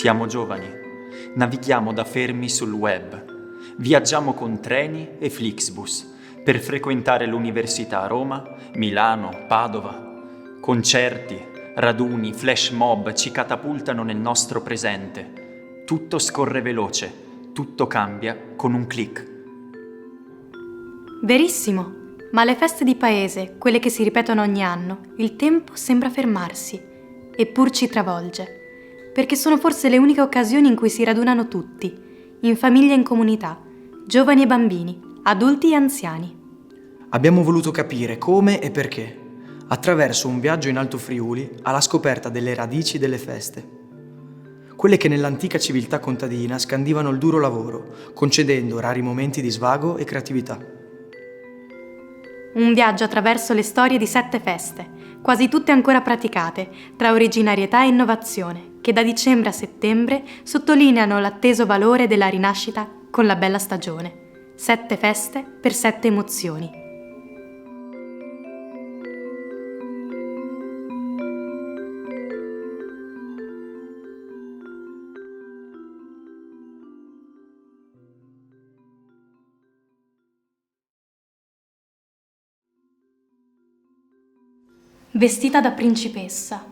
Siamo giovani, navighiamo da fermi sul web, viaggiamo con treni e Flixbus per frequentare l'università a Roma, Milano, Padova. Concerti, raduni, flash mob ci catapultano nel nostro presente. Tutto scorre veloce, tutto cambia con un click. Verissimo, ma alle feste di paese, quelle che si ripetono ogni anno, il tempo sembra fermarsi, eppur ci travolge. Perché sono forse le uniche occasioni in cui si radunano tutti, in famiglia e in comunità, giovani e bambini, adulti e anziani. Abbiamo voluto capire come e perché, attraverso un viaggio in Alto Friuli alla scoperta delle radici delle feste. Quelle che nell'antica civiltà contadina scandivano il duro lavoro, concedendo rari momenti di svago e creatività. Un viaggio attraverso le storie di 7 feste, quasi tutte ancora praticate, tra originarietà e innovazione, che da dicembre a settembre sottolineano l'atteso valore della rinascita con la bella stagione. 7 feste per 7 emozioni. Vestita da principessa.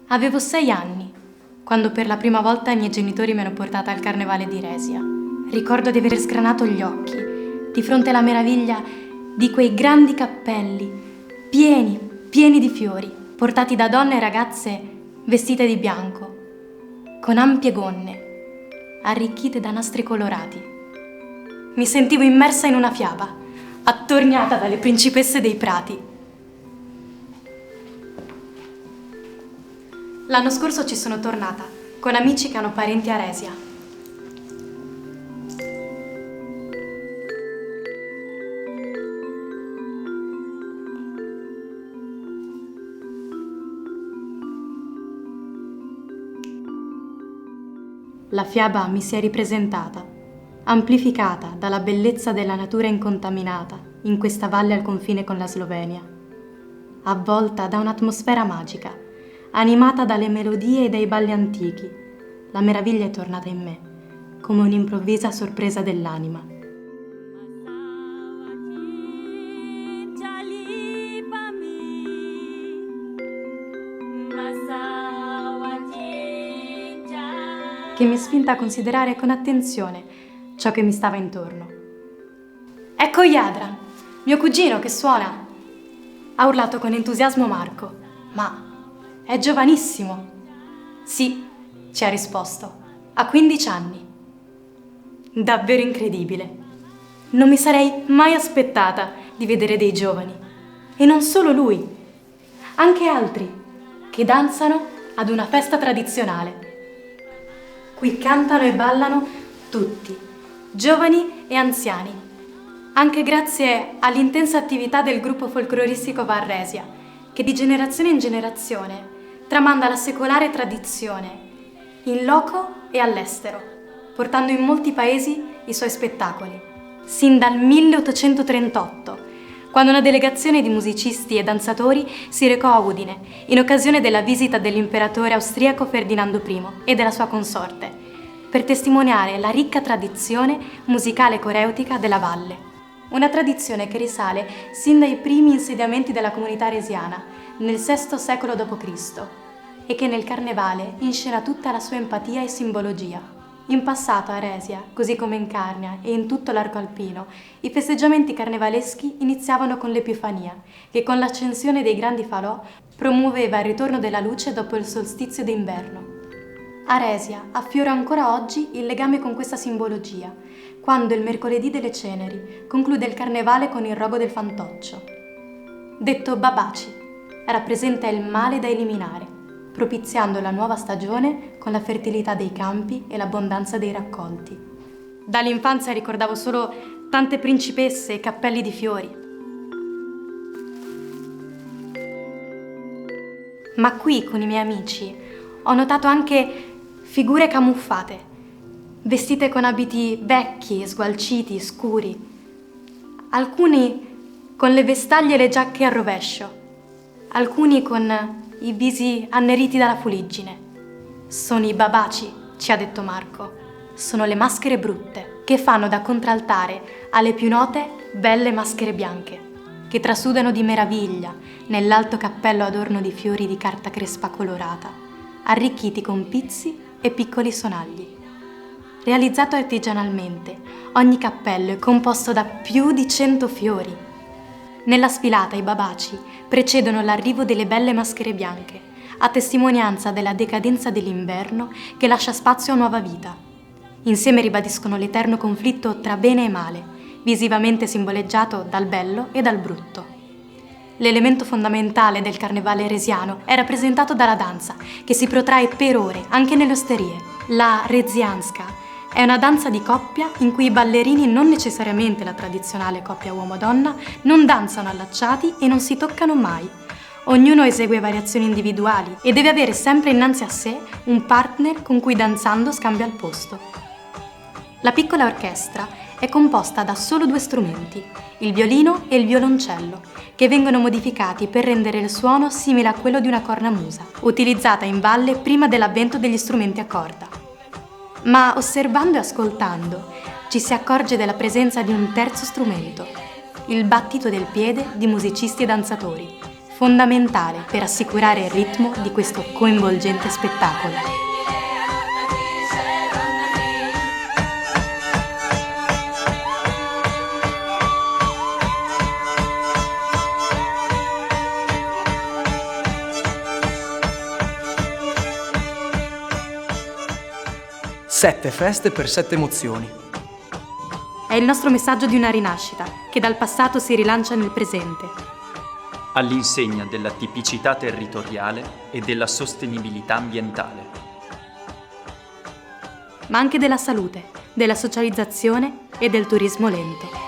Avevo 6 anni, quando per la prima volta i miei genitori mi hanno portata al carnevale di Resia. Ricordo di aver sgranato gli occhi di fronte alla meraviglia di quei grandi cappelli, pieni di fiori, portati da donne e ragazze vestite di bianco, con ampie gonne, arricchite da nastri colorati. Mi sentivo immersa in una fiaba, attorniata dalle principesse dei prati. L'anno scorso ci sono tornata, con amici che hanno parenti a Resia. La fiaba mi si è ripresentata, amplificata dalla bellezza della natura incontaminata in questa valle al confine con la Slovenia, avvolta da un'atmosfera magica, animata dalle melodie e dai balli antichi. La meraviglia è tornata in me, come un'improvvisa sorpresa dell'anima. Che mi ha spinta a considerare con attenzione ciò che mi stava intorno. Ecco Jadran, mio cugino che suona! Ha urlato con entusiasmo Marco. Ma è giovanissimo. Sì, ci ha risposto. Ha 15 anni. Davvero incredibile. Non mi sarei mai aspettata di vedere dei giovani. E non solo lui, anche altri che danzano ad una festa tradizionale. Qui cantano e ballano tutti, giovani e anziani, anche grazie all'intensa attività del gruppo folcloristico Varresia, che di generazione in generazione tramanda la secolare tradizione in loco e all'estero, portando in molti paesi i suoi spettacoli, sin dal 1838, quando una delegazione di musicisti e danzatori si recò a Udine in occasione della visita dell'imperatore austriaco Ferdinando I e della sua consorte, per testimoniare la ricca tradizione musicale coreutica della valle. Una tradizione che risale sin dai primi insediamenti della comunità resiana, nel VI secolo d.C., e che nel carnevale inscena tutta la sua empatia e simbologia. In passato a Resia, così come in Carnia e in tutto l'arco alpino, i festeggiamenti carnevaleschi iniziavano con l'Epifania, che con l'accensione dei grandi falò promuoveva il ritorno della luce dopo il solstizio d'inverno. A Resia affiora ancora oggi il legame con questa simbologia, quando il mercoledì delle ceneri conclude il carnevale con il rogo del fantoccio. Detto Babaci, rappresenta il male da eliminare, propiziando la nuova stagione con la fertilità dei campi e l'abbondanza dei raccolti. Dall'infanzia ricordavo solo tante principesse e cappelli di fiori. Ma qui, con i miei amici, ho notato anche figure camuffate, vestite con abiti vecchi, sgualciti, scuri. Alcuni con le vestaglie e le giacche a rovescio, alcuni con i visi anneriti dalla fuliggine. Sono i babaci, ci ha detto Marco. Sono le maschere brutte, che fanno da contraltare alle più note belle maschere bianche, che trasudano di meraviglia nell'alto cappello adorno di fiori di carta crespa colorata, arricchiti con pizzi e piccoli sonagli. Realizzato artigianalmente, ogni cappello è composto da più di 100 fiori. Nella sfilata i babaci precedono l'arrivo delle belle maschere bianche, a testimonianza della decadenza dell'inverno che lascia spazio a nuova vita. Insieme ribadiscono l'eterno conflitto tra bene e male, visivamente simboleggiato dal bello e dal brutto. L'elemento fondamentale del carnevale resiano è rappresentato dalla danza, che si protrae per ore, anche nelle osterie. La rezianska è una danza di coppia in cui i ballerini, non necessariamente la tradizionale coppia uomo-donna, non danzano allacciati e non si toccano mai. Ognuno esegue variazioni individuali e deve avere sempre innanzi a sé un partner con cui danzando scambia il posto. La piccola orchestra è composta da solo 2 strumenti, il violino e il violoncello, che vengono modificati per rendere il suono simile a quello di una cornamusa, utilizzata in balle prima dell'avvento degli strumenti a corda. Ma osservando e ascoltando ci si accorge della presenza di un terzo strumento, il battito del piede di musicisti e danzatori, fondamentale per assicurare il ritmo di questo coinvolgente spettacolo. Sette feste per 7 emozioni. È il nostro messaggio di una rinascita, che dal passato si rilancia nel presente. All'insegna della tipicità territoriale e della sostenibilità ambientale. Ma anche della salute, della socializzazione e del turismo lento.